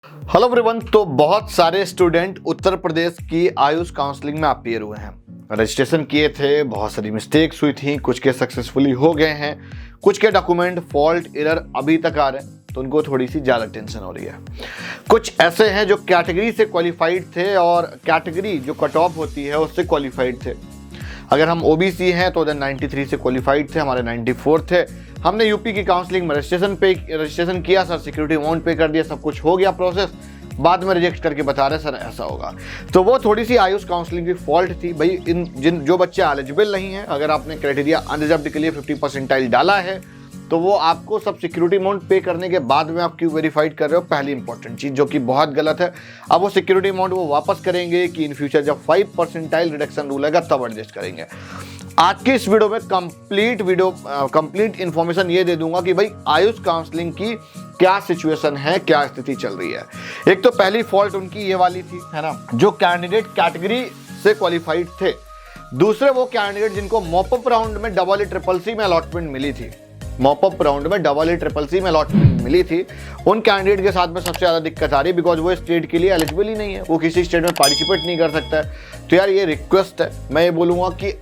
Hello everyone. तो बहुत सारे स्टूडेंट उत्तर प्रदेश की आयुष काउंसलिंग में अपीयर हुए हैं, रजिस्ट्रेशन किए थे, बहुत सारी मिस्टेक्स हुई थी, कुछ के सक्सेसफुली हो गए हैं, कुछ के डॉक्यूमेंट फॉल्ट एरर अभी तक आ रहे हैं, तो उनको थोड़ी सी ज़्यादा टेंशन हो रही है। कुछ ऐसे हैं जो कैटेगरी से क्वालिफाइड थे और कैटेगरी जो कट ऑफ होती है उससे क्वालिफाइड थे। अगर हम ओबीसी हैं तो 93 से क्वालिफाइड थे, हमारे 94 थे। हमने यूपी की काउंसलिंग में रजिस्ट्रेशन किया सर, सिक्योरिटी अमाउंट पे कर दिया, सब कुछ हो गया प्रोसेस, बाद में रिजेक्ट करके बता रहे सर ऐसा होगा। तो वो थोड़ी सी आयुष काउंसलिंग की फॉल्ट थी भाई। जो बच्चे एलिजिबल नहीं है, अगर आपने क्राइटेरिया अनरिजर्व्ड के लिए 50 परसेंटाइल डाला है तो वो आपको सब सिक्योरिटी अमाउंट पे करने के बाद में आप क्यों वेरीफाइड कर रहे हो, पहली इंपॉर्टेंट चीज़, जो कि बहुत गलत है। अब वो सिक्योरिटी अमाउंट वो वापस करेंगे कि इन फ्यूचर जब 5 परसेंटाइल रिडक्शन रूल आएगा तब एडजस्ट करेंगे। आज की इस वीडियो में कंप्लीट इंफॉर्मेशन ये दे दूंगा कि भाई आयुष काउंसलिंग की क्या सिचुएशन है, क्या स्थिति चल रही है। एक तो पहली फॉल्ट उनकी ये वाली थी, है ना, जो कैंडिडेट कैटेगरी से क्वालिफाइड थे। दूसरे वो कैंडिडेट जिनको मॉपअप राउंड में EECC में अलॉटमेंट मिली थी, मॉपअप राउंड में EECC में अलॉटमेंट मिली थी, उन कैंडिडेट के साथ में सबसे ज़्यादा दिक्कत आ रही है, बिकॉज वो स्टेट के लिए एलिजिबल ही नहीं है, वो किसी स्टेट में पार्टिसिपेट नहीं कर सकता है। तो यार ये रिक्वेस्ट है, मैं ये बोलूँगा कि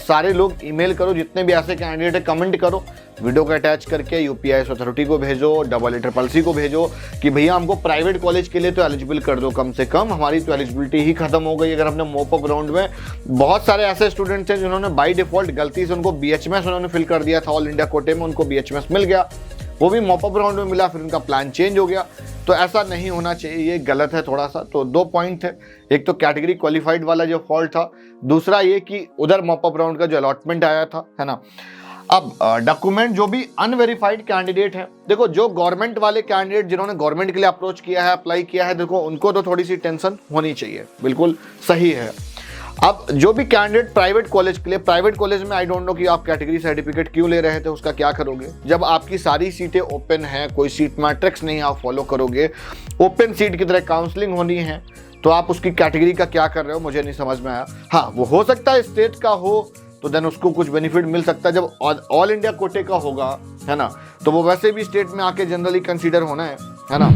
सारे लोग ईमेल करो, जितने भी ऐसे कैंडिडेट है कमेंट करो, वीडियो को अटैच करके यूपीआईएस अथॉरिटी को भेजो, EECC को भेजो कि भैया हमको प्राइवेट कॉलेज के लिए तो एलिजिबल कर दो, कम से कम हमारी तो एलिजिबिलिटी ही खत्म हो गई। अगर हमने मॉपअप राउंड में बहुत सारे ऐसे स्टूडेंट्स हैं जिन्होंने बाय डिफॉल्ट गलती से उनको BHMS उन्होंने फिल कर दिया था, ऑल इंडिया कोटे में उनको BHMS मिल गया, वो भी मॉपअप राउंड में मिला, फिर उनका प्लान चेंज हो गया। तो ऐसा नहीं होना चाहिए, ये गलत है थोड़ा सा। तो दो पॉइंट थे, एक तो कैटेगरी क्वालिफाइड वाला जो फॉल्ट था, दूसरा ये कि उधर मॉपअप राउंड का जो अलॉटमेंट आया था, है ना। अब डॉक्यूमेंट जो भी अनवेरिफाइड कैंडिडेट है, देखो जो गवर्नमेंट वाले कैंडिडेट जिन्होंने गवर्नमेंट के लिए अप्रोच किया है, अप्लाई किया है, देखो उनको तो थोड़ी सी टेंशन होनी चाहिए, बिल्कुल सही है। अब जो भी कैंडिडेट प्राइवेट कॉलेज के लिए, प्राइवेट कॉलेज में आई डोंट नो कि आप कैटेगरी सर्टिफिकेट क्यों ले रहे थे, उसका क्या करोगे जब आपकी सारी सीटें ओपन है, कोई सीट मैट्रिक्स नहीं आप फॉलो करोगे, ओपन सीट की तरह काउंसलिंग होनी है, तो आप उसकी कैटेगरी का क्या कर रहे हो, मुझे नहीं समझ में आया। हाँ, वो हो सकता है स्टेट का हो तो देन उसको कुछ बेनिफिट मिल सकता है, जब ऑल इंडिया कोटे का होगा, है ना, तो वो वैसे भी स्टेट में आके जनरली कंसीडर होना है ना,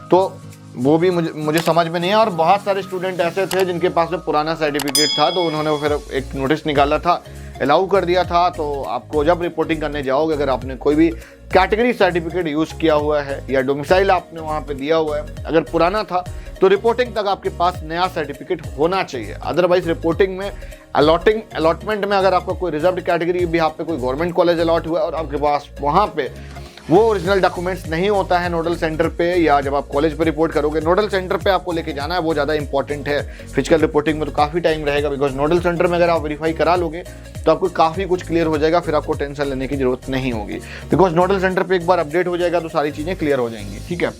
तो वो भी मुझे समझ में नहीं है। और बहुत सारे स्टूडेंट ऐसे थे जिनके पास में पुराना सर्टिफिकेट था, तो उन्होंने फिर एक नोटिस निकाला था, अलाउ कर दिया था। तो आपको जब रिपोर्टिंग करने जाओगे, अगर आपने कोई भी कैटेगरी सर्टिफिकेट यूज़ किया हुआ है या डोमिसाइल आपने वहाँ पे दिया हुआ है, अगर पुराना था तो रिपोर्टिंग तक आपके पास नया सर्टिफिकेट होना चाहिए। अदरवाइज रिपोर्टिंग में अलॉटमेंट में अगर आपका कोई रिजर्व्ड कैटेगरी भी, आप पे कोई गवर्नमेंट कॉलेज अलॉट हुआ है और आपके पास वहाँ पे वो ओरिजिनल डॉक्यूमेंट्स नहीं होता है नोडल सेंटर पे, या जब आप कॉलेज पे रिपोर्ट करोगे, नोडल सेंटर पे आपको लेके जाना है, वो ज़्यादा इंपॉर्टेंट है। फिजिकल रिपोर्टिंग में तो काफ़ी टाइम रहेगा, बिकॉज नोडल सेंटर में अगर आप वेरीफाई करा लोगे तो आपको काफ़ी कुछ क्लियर हो जाएगा, फिर आपको टेंशन लेने की जरूरत नहीं होगी, बिकॉज नोडल सेंटर पर एक बार अपडेट हो जाएगा तो सारी चीज़ें क्लियर हो जाएंगी। ठीक है,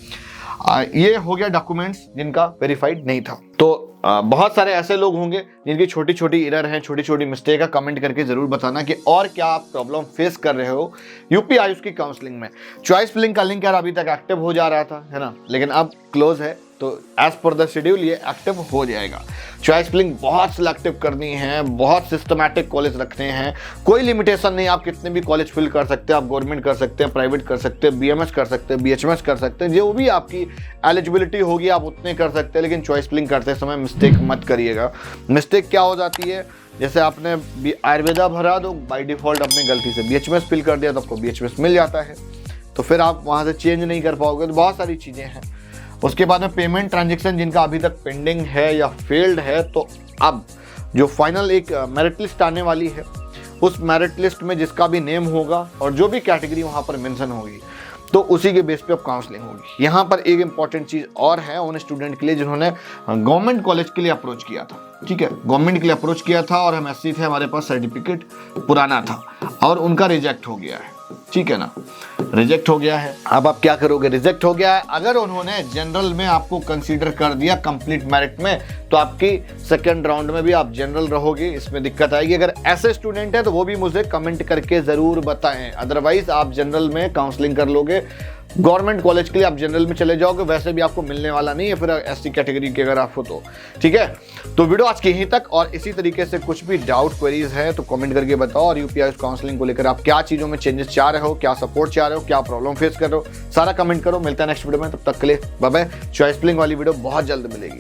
ये हो गया डॉक्यूमेंट्स जिनका वेरीफाइड नहीं था। तो बहुत सारे ऐसे लोग होंगे जिनकी छोटी छोटी एरर हैं, छोटी छोटी मिस्टेक है, कमेंट करके जरूर बताना कि और क्या आप प्रॉब्लम फेस कर रहे हो यूपी आयुष की काउंसलिंग में। चॉइस फिलिंग का लिंक यार अभी तक एक्टिव हो जा रहा था, है ना, लेकिन अब क्लोज है, तो एज पर द शेड्यूल ये एक्टिव हो जाएगा। चॉइस फिलिंग बहुत सिलेक्टिव करनी है, बहुत सिस्टमैटिक कॉलेज रखने हैं, कोई लिमिटेशन नहीं, आप कितने भी कॉलेज फिल कर सकते हैं, आप गवर्नमेंट कर सकते हैं, प्राइवेट कर सकते हैं, BMS कर सकते हैं, BHMS कर सकते हैं, जो भी आपकी एलिजिबिलिटी होगी आप उतने कर सकते हैं, लेकिन चॉइस फिलिंग करते समय मिस्टेक मत करिएगा। मिस्टेक क्या हो जाती है, जैसे आपने आयुर्वेदा भरा तो बाय डिफॉल्ट आपने गलती से BHMS फिल कर दिया तो आपको BHMS मिल जाता है, तो फिर आप वहाँ से चेंज नहीं कर पाओगे। तो बहुत सारी चीज़ें हैं। उसके बाद में पेमेंट ट्रांजेक्शन जिनका अभी तक पेंडिंग है या फेल्ड है, तो अब जो फाइनल एक मेरिट लिस्ट आने वाली है, उस मेरिट लिस्ट में जिसका भी नेम होगा और जो भी कैटेगरी वहाँ पर मेंशन होगी, तो उसी के बेस पे अब काउंसलिंग होगी। यहाँ पर एक इंपॉर्टेंट चीज़ और है उन स्टूडेंट के लिए जिन्होंने गवर्नमेंट कॉलेज के लिए अप्रोच किया था। ठीक है, गवर्नमेंट के लिए अप्रोच किया था और हम SC थे, हमारे पास सर्टिफिकेट पुराना था और उनका रिजेक्ट हो गया है। ठीक है ना, रिजेक्ट हो गया है। अब आप क्या करोगे, रिजेक्ट हो गया है, अगर उन्होंने जनरल में आपको कंसीडर कर दिया कंप्लीट मेरिट में, तो आपकी सेकंड राउंड में भी आप जनरल रहोगे, इसमें दिक्कत आएगी। अगर ऐसे स्टूडेंट है तो वो भी मुझे कमेंट करके ज़रूर बताएं, अदरवाइज आप जनरल में काउंसलिंग कर लोगे, गवर्नमेंट कॉलेज के लिए आप जनरल में चले जाओगे, वैसे भी आपको मिलने वाला नहीं है फिर एससी कैटेगरी के अगर आप हो तो। ठीक है, तो वीडियो आज की यहीं तक, और इसी तरीके से कुछ भी डाउट क्वेरीज है तो कमेंट करके बताओ, और यूपी आयुष काउंसलिंग को लेकर आप क्या चीजों में चेंजेस चाह रहे हो, क्या सपोर्ट चाह रहे हो, क्या प्रॉब्लम फेस कर रहे हो, सारा कमेंट करो। मिलता है नेक्स्ट वीडियो में, तब तक के लिए बाय बाय। चॉइस फिलिंग वाली वीडियो बहुत जल्द मिलेगी।